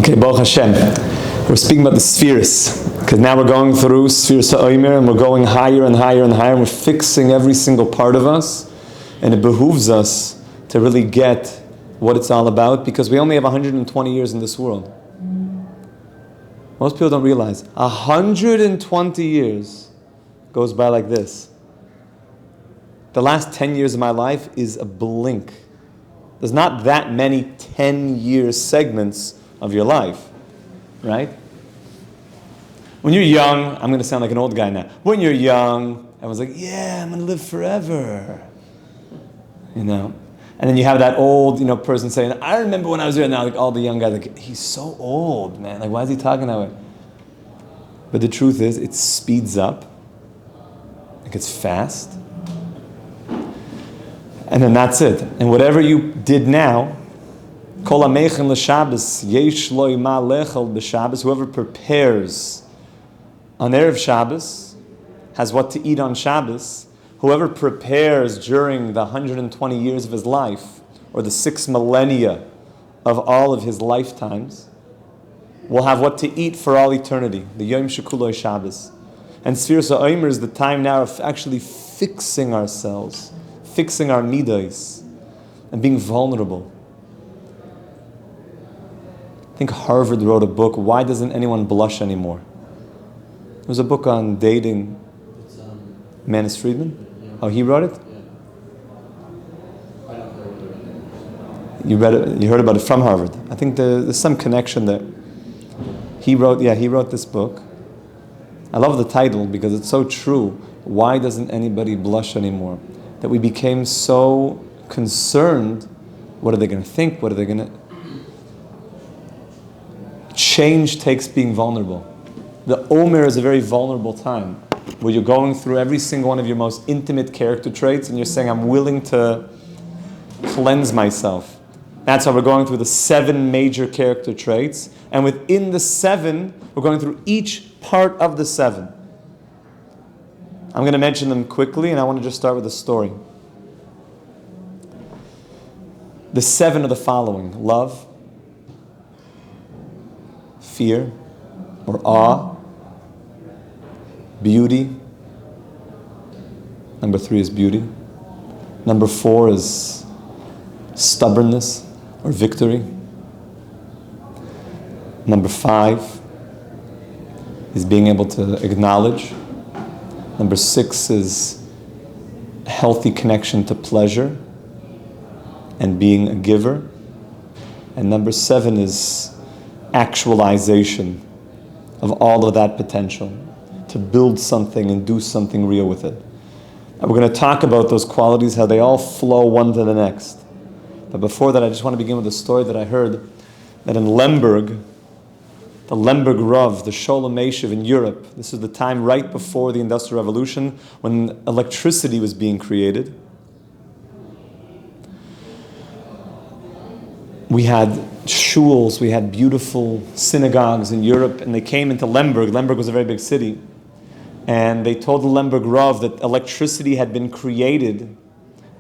Okay, Baruch Hashem. We're speaking about the spheres, because now we're going through Sefirot Omer, and we're going higher and higher and higher, and we're fixing every single part of us, and it behooves us to really get what it's all about, because we only have 120 years in this world. Most people don't realize 120 years goes by like this. The last 10 years of my life is a blink. There's not that many 10-year segments of your life, right? When you're young, I'm going to sound like an old guy now. When you're young, everyone's like, yeah, I'm going to live forever. You know? And then you have that old, person saying, I remember when I was there. Now, like all the young guys, like, he's so old, man. Like, why is he talking that way? But the truth is, it speeds up. It gets fast. And then that's it. And whatever you did now, Kol HaMechen L'Shabbos, Yesh Lo Ima Lechel B'Shabbos, whoever prepares on Erev Shabbos has what to eat on Shabbos. Whoever prepares during the 120 years of his life, or the 6 millennia of all of his lifetimes, will have what to eat for all eternity. The Yom Shekuloi Shabbos. And Sefirot Omer is the time now of actually fixing ourselves, fixing our midos, and being vulnerable. I think Harvard wrote a book, Why Doesn't Anyone Blush Anymore? It was a book on dating. Manus Friedman? Yeah. Oh, he wrote it? Yeah. You read it? You heard about it from Harvard. I think there's some connection there. He wrote this book. I love the title because it's so true. Why doesn't anybody blush anymore? That we became so concerned. What are they going to think? What are they going to... Change takes being vulnerable. The Omer is a very vulnerable time where you're going through every single one of your most intimate character traits and you're saying, I'm willing to cleanse myself. That's how we're going through the 7 major character traits. And within the 7, we're going through each part of the 7. I'm going to mention them quickly, and I want to just start with a story. The 7 are the following: love, fear or awe, beauty. Number 3 is beauty. Number 4 is stubbornness or victory. Number 5 is being able to acknowledge. Number 6 is a healthy connection to pleasure and being a giver. And number 7 is actualization of all of that potential, to build something and do something real with it. And we're going to talk about those qualities, how they all flow one to the next. But before that, I just want to begin with a story that I heard, that in Lemberg, the Lemberg Rav, the Shalom Chevra in Europe, this is the time right before the Industrial Revolution, when electricity was being created. We had shuls, we had beautiful synagogues in Europe, and they came into Lemberg. Lemberg was a very big city. And they told the Lemberg Rav that electricity had been created,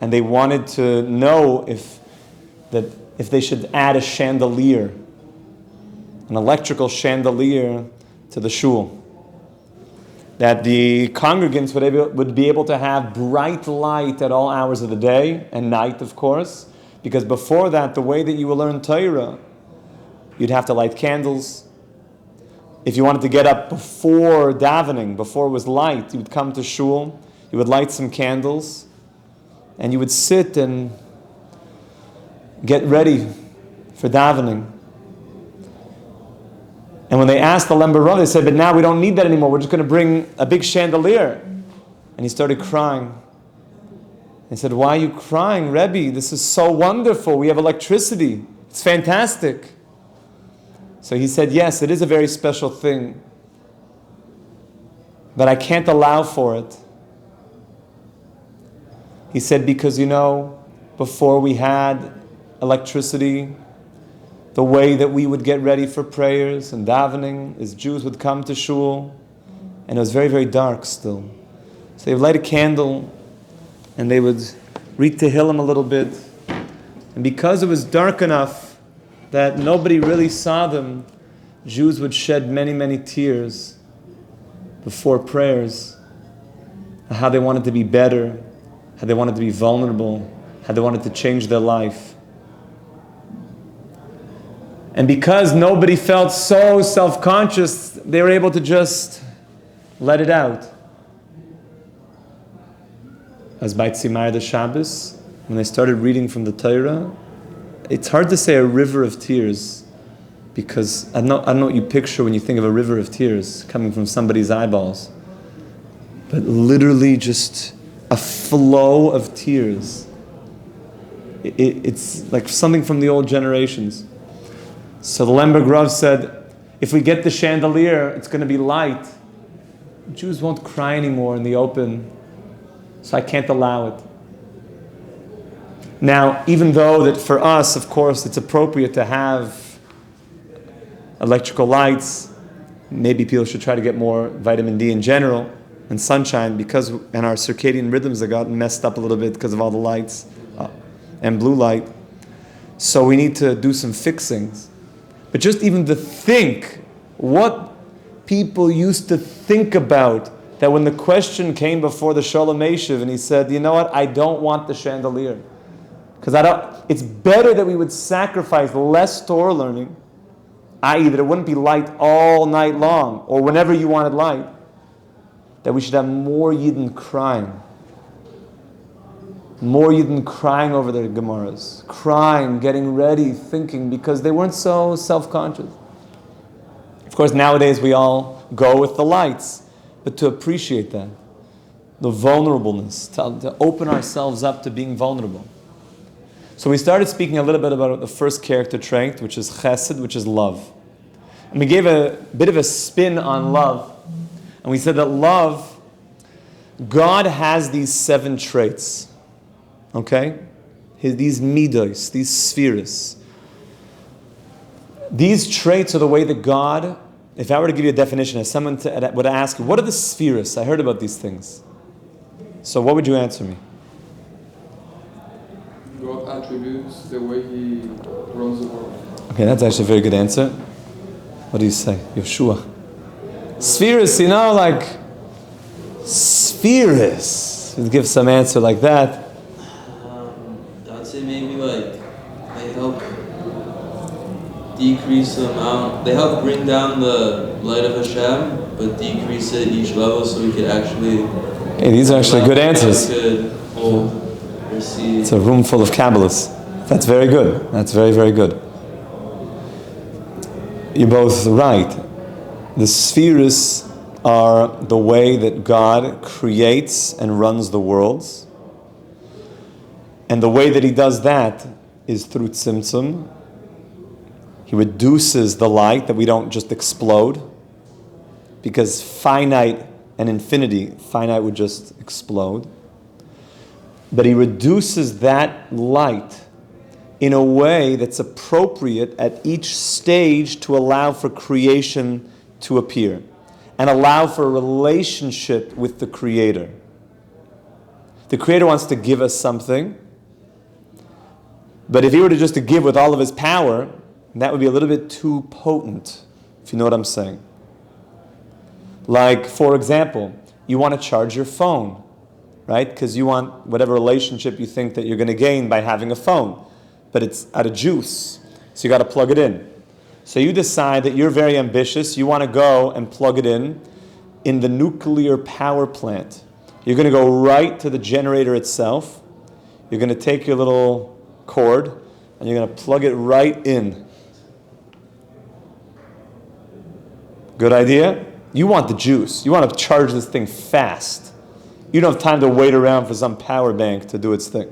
and they wanted to know if they should add a chandelier, an electrical chandelier to the shul, that the congregants would be able to have bright light at all hours of the day and night, of course, because before that, the way that you will learn Torah, you'd have to light candles. If you wanted to get up before davening, before it was light, you would come to shul, you would light some candles, and you would sit and get ready for davening. And when they asked the Lemberg Rav, they said, but now we don't need that anymore. We're just going to bring a big chandelier. And he started crying. He said, why are you crying, Rebbe? This is so wonderful. We have electricity. It's fantastic. So he said, yes, it is a very special thing. But I can't allow for it. He said, because before we had electricity, the way that we would get ready for prayers and davening is Jews would come to shul, and it was very, very dark still. So they would light a candle, and they would read Tehillim a little bit. And because it was dark enough, that nobody really saw them, Jews would shed many, many tears before prayers, how they wanted to be better, how they wanted to be vulnerable, how they wanted to change their life. And because nobody felt so self-conscious, they were able to just let it out. As by Tzimar the Shabbos, when they started reading from the Torah, it's hard to say a river of tears, because I don't know what you picture when you think of a river of tears coming from somebody's eyeballs. But literally just a flow of tears. It's like something from the old generations. So the Lemberg Rav said, if we get the chandelier, it's going to be light. Jews won't cry anymore in the open, so I can't allow it. Now, even though that for us, of course, it's appropriate to have electrical lights, maybe people should try to get more vitamin D in general, and sunshine, because and our circadian rhythms have gotten messed up a little bit because of all the lights and blue light. So we need to do some fixings. But just even to think what people used to think about, that when the question came before the Shalom Chevra and he said, you know what, I don't want the chandelier. Because it's better that we would sacrifice less Torah learning, i.e. that it wouldn't be light all night long, or whenever you wanted light, that we should have more Yidden crying. More Yidden crying over their Gemaras, crying, getting ready, thinking, because they weren't so self-conscious. Of course, nowadays we all go with the lights, but to appreciate that, the vulnerableness, to open ourselves up to being vulnerable. So we started speaking a little bit about the first character trait, which is Chesed, which is love. And we gave a bit of a spin on love. And we said that love, God has these 7 traits. Okay? These midos, these spheres. These traits are the way that God, if I were to give you a definition, if someone would ask you, what are the spheres? I heard about these things. So what would you answer me? God attributes the way He runs the world. Okay, that's actually a very good answer. What do you say? Yeshua. Spheres, like spheres. Give some answer like that. I'd say maybe they help decrease the amount. They help bring down the light of Hashem, but decrease it each level so we could actually. Hey, these are actually good answers. Could hold or see. It's a room full of Kabbalists. That's very good. That's very, very good. You're both right. The spheres are the way that God creates and runs the worlds. And the way that He does that is through tzimtzum. He reduces the light, that we don't just explode. Because finite and infinity, finite would just explode. But He reduces that light in a way that's appropriate at each stage to allow for creation to appear and allow for a relationship with the Creator. The Creator wants to give us something, but if He were to just to give with all of His power, that would be a little bit too potent, if you know what I'm saying. Like, for example, you want to charge your phone, right? Because you want whatever relationship you think that you're going to gain by having a phone, but it's out of juice, so you got to plug it in. So you decide that you're very ambitious, you want to go and plug it in the nuclear power plant. You're going to go right to the generator itself. You're going to take your little cord and you're going to plug it right in. Good idea? You want the juice. You want to charge this thing fast. You don't have time to wait around for some power bank to do its thing.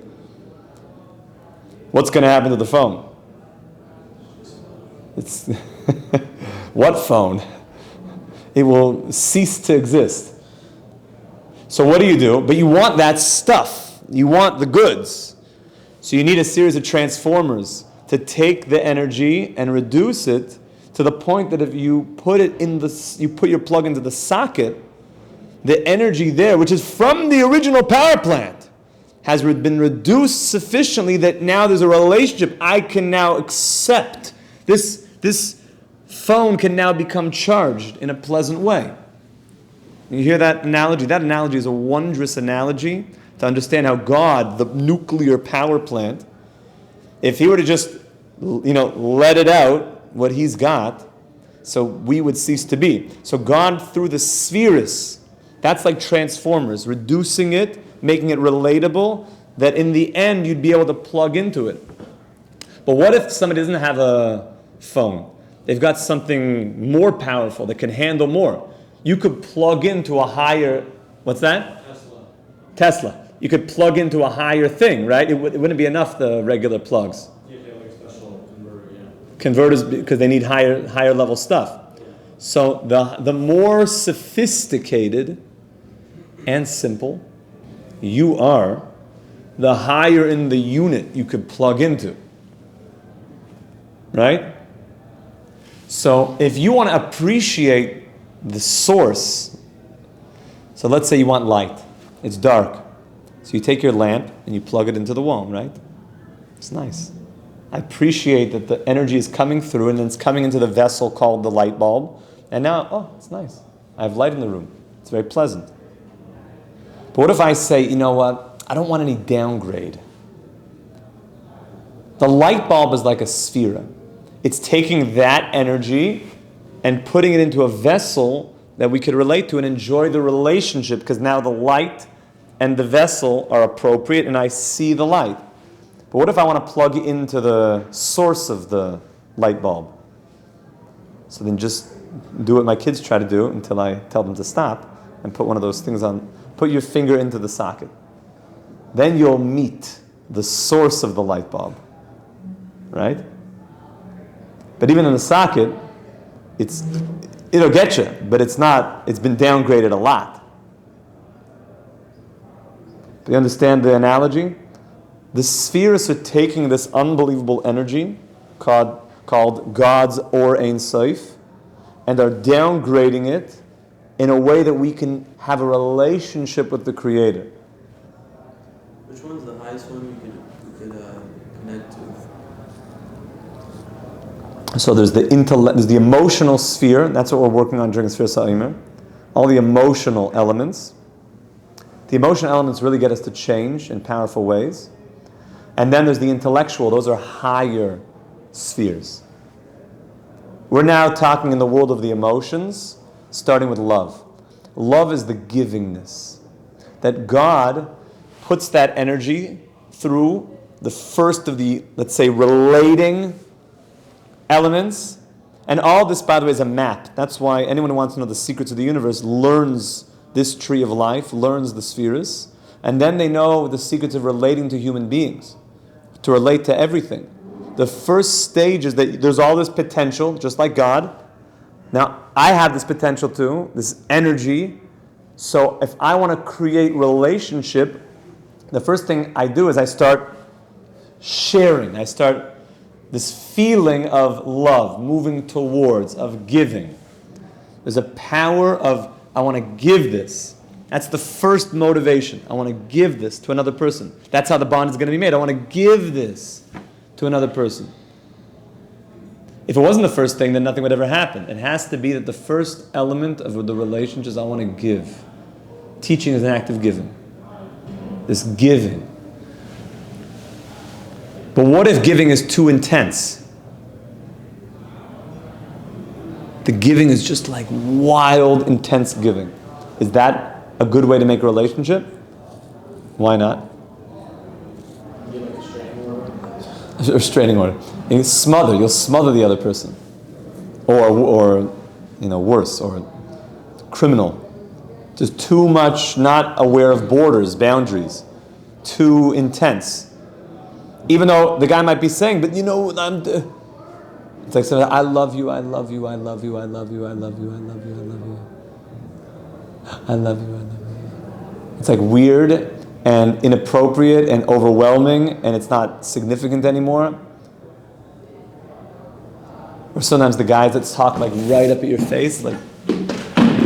What's going to happen to the phone? It's what phone? It will cease to exist. So what do? But you want that stuff. You want the goods. So you need a series of transformers to take the energy and reduce it to the point that if you put your plug into the socket, the energy there, which is from the original power plant, has been reduced sufficiently that now there's a relationship. I can now accept This phone can now become charged in a pleasant way. You hear that analogy? That analogy is a wondrous analogy to understand how God, the nuclear power plant, if he were to just, let it out, what he's got, so we would cease to be. So God, through the spheres, that's like transformers, reducing it, making it relatable, that in the end you'd be able to plug into it. But what if somebody doesn't have a phone? They've got something more powerful that can handle more. You could plug into a higher, what's that? Tesla. You could plug into a higher thing, right? It wouldn't be enough, the regular plugs. Yeah, like a special converter, yeah. Converters, because they need higher level stuff. Yeah. So the more sophisticated and simple you are, the higher in the unit you could plug into. Right? So if you want to appreciate the source, so let's say you want light. It's dark. So you take your lamp and you plug it into the wall, right? It's nice. I appreciate that the energy is coming through and then it's coming into the vessel called the light bulb. And now, it's nice. I have light in the room. It's very pleasant. But what if I say, you know what? I don't want any downgrade. The light bulb is like a sefira. It's taking that energy and putting it into a vessel that we could relate to and enjoy the relationship, because now the light and the vessel are appropriate and I see the light. But what if I want to plug into the source of the light bulb? So then just do what my kids try to do until I tell them to stop and put one of those things on. Put your finger into the socket. Then you'll meet the source of the light bulb. Right? But even in the socket, it'll get you, but it's been downgraded a lot. Do you understand the analogy? The spheres are taking this unbelievable energy called God's Or Ein Sof and are downgrading it in a way that we can have a relationship with the Creator. Which one's the highest one you could connect to? So there's the emotional sphere. That's what we're working on during Sefirot Omer. All the emotional elements. The emotional elements really get us to change in powerful ways. And then there's the intellectual. Those are higher spheres. We're now talking in the world of the emotions, starting with love. Love is the givingness. That God puts that energy through the first of the, let's say, relating elements. And all this, by the way, is a map. That's why anyone who wants to know the secrets of the universe learns this tree of life, learns the spheres, and then they know the secrets of relating to human beings, to relate to everything. The first stage is that there's all this potential, just like God. Now, I have this potential too, this energy. So if I want to create relationship, the first thing I do is I start sharing. I start this feeling of love, moving towards, of giving. There's a power of, I want to give this. That's the first motivation. I want to give this to another person. That's how the bond is going to be made. I want to give this to another person. If it wasn't the first thing, then nothing would ever happen. It has to be that the first element of the relationship is I want to give. Teaching is an act of giving. This giving. But what if giving is too intense? The giving is just like wild, intense giving. Is that a good way to make a relationship? Why not? A restraining order. You'll smother the other person. Or worse, or criminal. Just too much, not aware of borders, boundaries. Too intense. Even though the guy might be saying, but it's like saying, I love you, I love you, I love you, I love you, I love you, I love you, I love you. I love you, I love you. It's like weird and inappropriate and overwhelming, and it's not significant anymore. Or sometimes the guys that talk like right up at your face, like,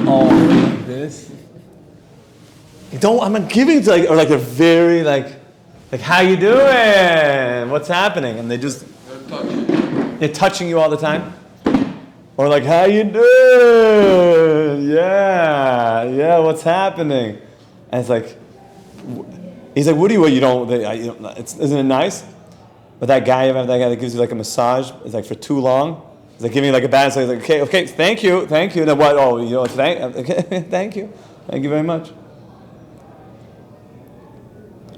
oh, like this. I'm not giving to or they're very like how you doing? What's happening? And they just They're touching. They're touching you all the time. Or like, how you doing? Yeah, what's happening? And it's like, he's like, what you don't, isn't it nice? But that guy that gives you like a massage, it's like for too long. He's like giving you like a bad, so he's like, okay, thank you. And then what? Oh, okay, thank you very much.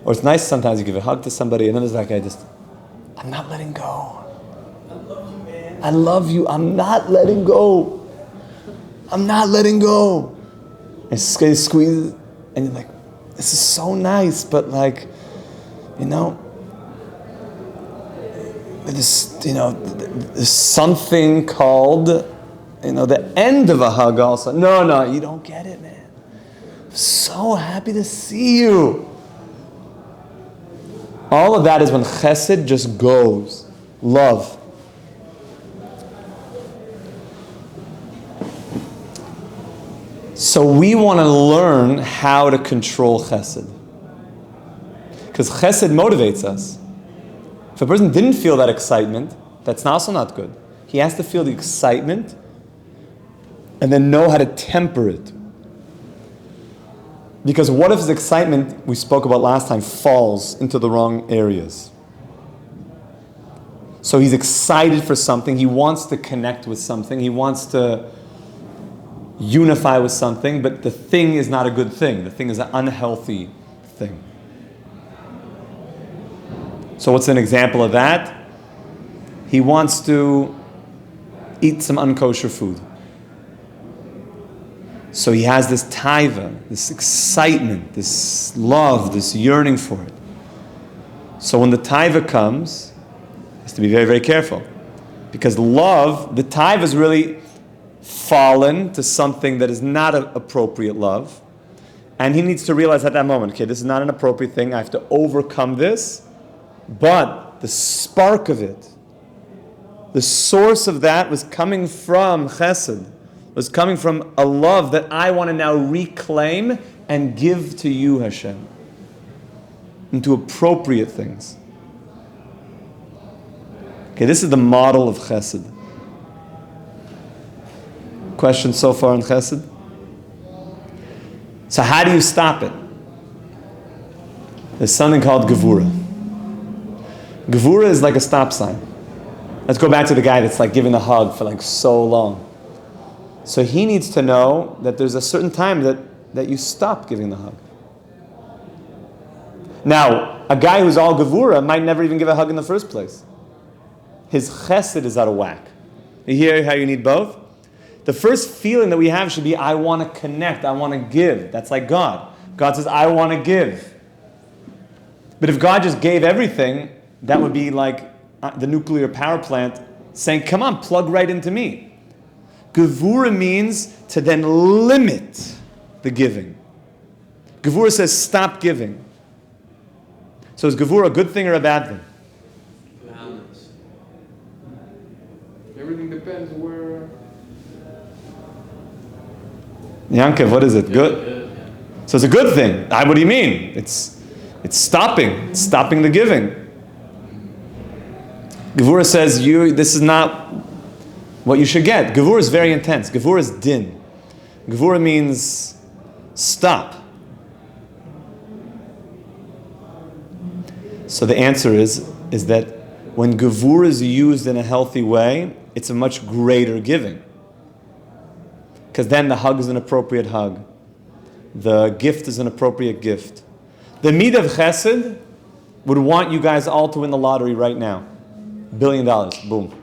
Or it's nice sometimes you give a hug to somebody, and then there's that guy I'm not letting go. I love you, man. I love you. I'm not letting go. And squeeze, and you're like, this is so nice, but like, there's something called, the end of a hug also. No, you don't get it, man. I'm so happy to see you. All of that is when Chesed just goes. Love. So we want to learn how to control Chesed. Because Chesed motivates us. If a person didn't feel that excitement, that's also not good. He has to feel the excitement and then know how to temper it. Because what if his excitement, we spoke about last time, falls into the wrong areas? So he's excited for something, he wants to connect with something, he wants to unify with something, but the thing is not a good thing. The thing is an unhealthy thing. So what's an example of that? He wants to eat some unkosher food. So he has this taiva, this excitement, this love, this yearning for it. So when the taiva comes, he has to be very, very careful. Because love, the taiva is really fallen to something that is not an appropriate love. And he needs to realize at that moment, okay, this is not an appropriate thing. I have to overcome this. But the spark of it, the source of that was coming from Chesed, was coming from a love that I want to now reclaim and give to you, Hashem, into appropriate things. Okay, this is the model of Chesed. Questions so far on Chesed? So how do you stop it? There's something called Gevurah. Gevurah is like a stop sign. Let's go back to the guy that's like giving a hug for like so long. So he needs to know that there's a certain time that you stop giving the hug. Now, a guy who's all Gevurah might never even give a hug in the first place. His Chesed is out of whack. You hear how you need both? The first feeling that we have should be, I want to connect, I want to give. That's like God. God says, I want to give. But if God just gave everything, that would be like the nuclear power plant saying, come on, plug right into me. Gevurah means to then limit the giving. Gevurah says, stop giving. So is Gevurah a good thing or a bad thing? Balance. Everything depends where. Yankev, what is it? Good? So it's a good thing. What do you mean? It's stopping the giving. Gevurah says, this is not what you should get. Gevurah is very intense. Gevurah is din. Gevurah means stop. So the answer is that when Gevurah is used in a healthy way, it's a much greater giving. Because then the hug is an appropriate hug. The gift is an appropriate gift. The Mid of Chesed would want you guys all to win the lottery right now. $1 billion, boom.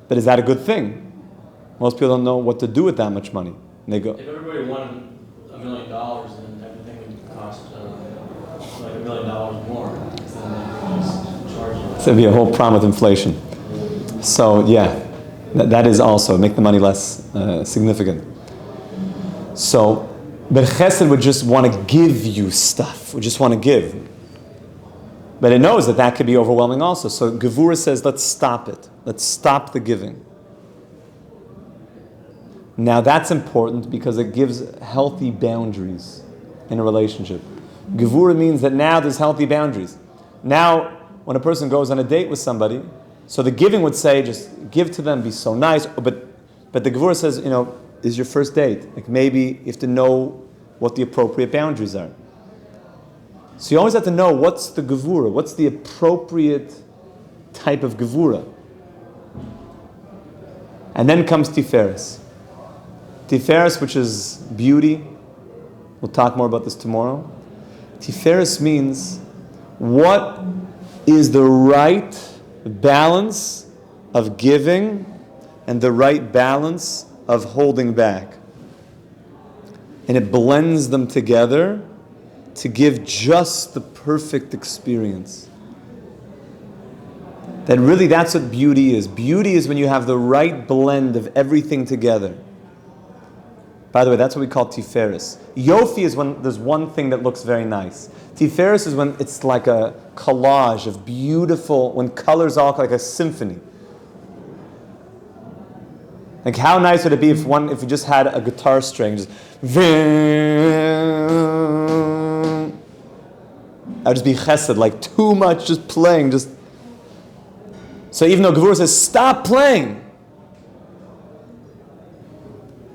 But is that a good thing? Most people don't know what to do with that much money. And they go, If everybody won $1 million, then everything would cost like $1 million more. Then they could just charge you. it's going to be a whole problem with inflation. So yeah, that is also make the money less significant. So, but Chesed would just want to give you stuff. Would just want to give. But it knows that could be overwhelming also. So Gevurah says, let's stop it. Let's stop the giving. Now that's important because it gives healthy boundaries in a relationship. Gevurah means that now there's healthy boundaries. Now, when a person goes on a date with somebody, So the giving would say, just give to them, be so nice. But the Gevurah says, is your first date. Like maybe you have to know what the appropriate boundaries are. So you always have to know what's the Gevurah, what's the appropriate type of Gevurah. And then comes Tiferet. Tiferet, which is beauty. We'll talk more about this tomorrow. Tiferet means what is the right balance of giving and the right balance of holding back. And it blends them together to give just the perfect experience. That really that's what beauty is. Beauty is when you have the right blend of everything together. By the way, that's what we call Tiferet. Yofi is when there's one thing that looks very nice. Tiferet is when it's like a collage of beautiful, when colors all like a symphony. Like how nice would it be if we just had a guitar string, just I'd just be chesed, like too much, just playing, just. So even though Gevurah says, stop playing.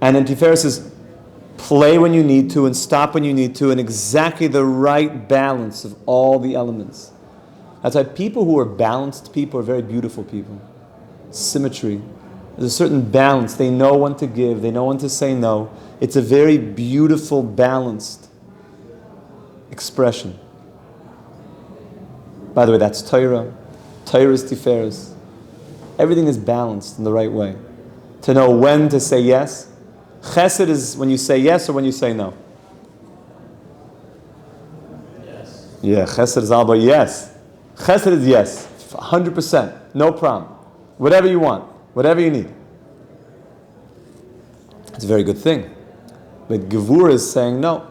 And then Tiferet says, play when you need to and stop when you need to, and exactly the right balance of all the elements. That's why people who are balanced people are very beautiful people. Symmetry. There's a certain balance. They know when to give. They know when to say no. It's a very beautiful, balanced expression. By the way, that's Torah. Torah is Tiferet. Everything is balanced in the right way. To know when to say yes. Chesed is when you say yes or when you say no. Yes. Yeah, Chesed is all about yes. Chesed is yes. 100%. No problem. Whatever you want. Whatever you need. It's a very good thing. But Gevurah is saying no.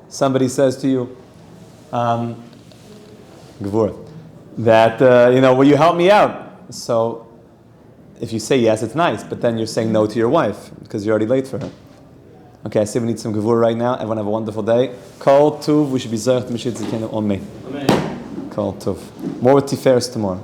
Somebody says to you, Gevurah, that, will you help me out? So, if you say yes, it's nice, but then you're saying no to your wife because you're already late for her. Okay, I see we need some Gevurah right now. Everyone have a wonderful day. Kol Tuv, we should be Zerach Mishit Zikenu Omer. Amen. Kol Tuv. More with Tiferet tomorrow.